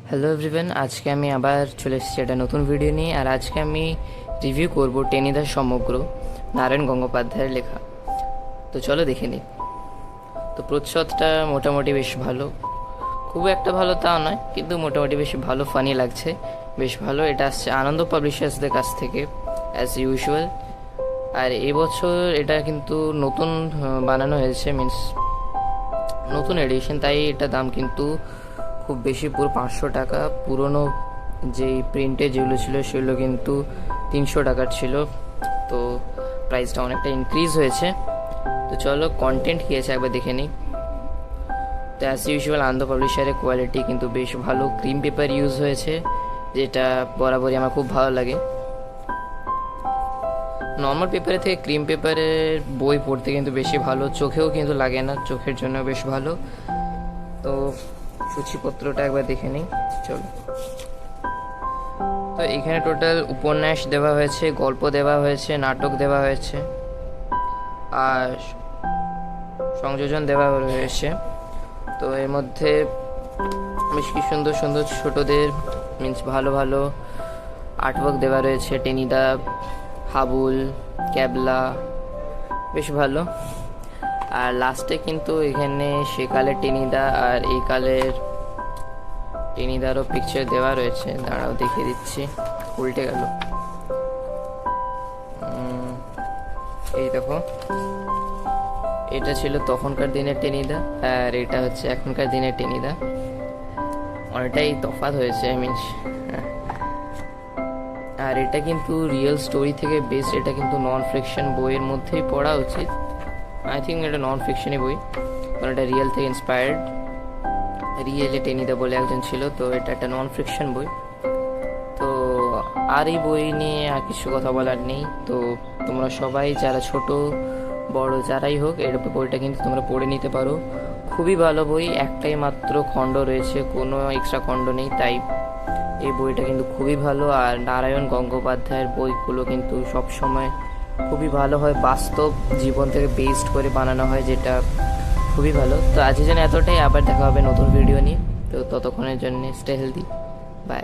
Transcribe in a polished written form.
Hello everyone, আজকে আমি আবার চলে এসেছি একটা নতুন ভিডিও নিয়ে। আর আজকে আমি রিভিউ করব টেনিদার সমগ্র, নারায়ণ গঙ্গোপাধ্যায়ের লেখা। তো চলো দেখে নিই। তো প্রচ্ছদটা মোটামুটি বেশ ভালো, খুব একটা ভালো তা নয়, কিন্তু মোটামুটি বেশ ভালো, ফানি লাগছে, বেশ ভালো। এটা আসছে আনন্দ পাবলিশার্সদের কাছ থেকে অ্যাজ ইউজুয়াল। আর এবছর এটা কিন্তু নতুন বানানো হয়েছে, মিনস নতুন এডিশন, তাই এটা দাম কিন্তু খুব বেশি, পুরো 500 টাকা। পুরনো যেই প্রিন্টে যেগুলো ছিল সেগুলো কিন্তু 300 টাকার ছিল, তো প্রাইসটা অনেকটা ইনক্রিজ হয়েছে। তো চলো কন্টেন্ট কী আছে একবার দেখে নিই। তো অ্যাজ ইউজুয়াল আনন্দ পাবলিশারের কোয়ালিটি কিন্তু বেশ ভালো, ক্রিম পেপার ইউজ হয়েছে, যেটা বরাবরই আমার খুব ভালো লাগে। নর্মাল পেপারের থেকে ক্রিম পেপারের বই পড়তে কিন্তু বেশি ভালো, চোখেও কিন্তু লাগে না, চোখের জন্য বেশ ভালো। তো সূচিপত্রটা একবার দেখে নিই, চলো। তো এখানে টোটাল উপন্যাস দেওয়া হয়েছে, গল্প দেওয়া হয়েছে, নাটক দেওয়া হয়েছে, আর সংযোজন দেওয়া হয়েছে। তো এর মধ্যে বেশ কি সুন্দর সুন্দর ছোটদের, মিনস ভালো ভালো আর্টওয়ার্ক দেওয়া রয়েছে, টেনিদা, হাবুল, ক্যাবলা, বেশ ভালো। আর লাস্টে কিন্তু এখানে সেকালের টেনিদা আর এই কালের টেনিদারও পিকচার দেওয়া রয়েছে, দাঁড়াও দেখিয়ে দিচ্ছি, উল্টে গেল, এই দেখো, এটা ছিল তখনকার দিনের টেনিদা আর এটা হচ্ছে এখনকার দিনের টেনিদা, অনেকটাই তফাৎ হয়েছে, মিনস। আর এটা কিন্তু রিয়েল স্টোরি থেকে বেস্ট, এটা কিন্তু নন ফিকশন বইয়ের মধ্যেই পড়া উচিত। আই থিঙ্ক এটা নন ফিকশনই বই, কারণ এটা রিয়েল থেকে ইন্সপায়ার্ড। রিয়েলে টেনিদা বলে একজন ছিল, তো এটা একটা নন ফিকশন বই। তো আর এই বই নিয়ে আর কিছু কথা বলার নেই। তো তোমরা সবাই যারা ছোট বড় যারাই হোক, এর বইটা কিন্তু তোমরা পড়ে নিতে পারো, খুবই ভালো বই। একটাই মাত্র খণ্ড রয়েছে, কোনো এক্সট্রা খণ্ড নেই, তাই এই বইটা কিন্তু খুবই ভালো। আর নারায়ণ গঙ্গোপাধ্যায়ের বইগুলো কিন্তু সবসময় খুবই ভালো হয়, বাস্তব জীবন থেকে বেসড করে বানানো হয়, যেটা খুবই ভালো। তো আজকের জন্য এতটাই, আবার দেখা হবে নতুন ভিডিও নিয়ে। তো ততক্ষণের জন্য স্টে হেলদি, বাই।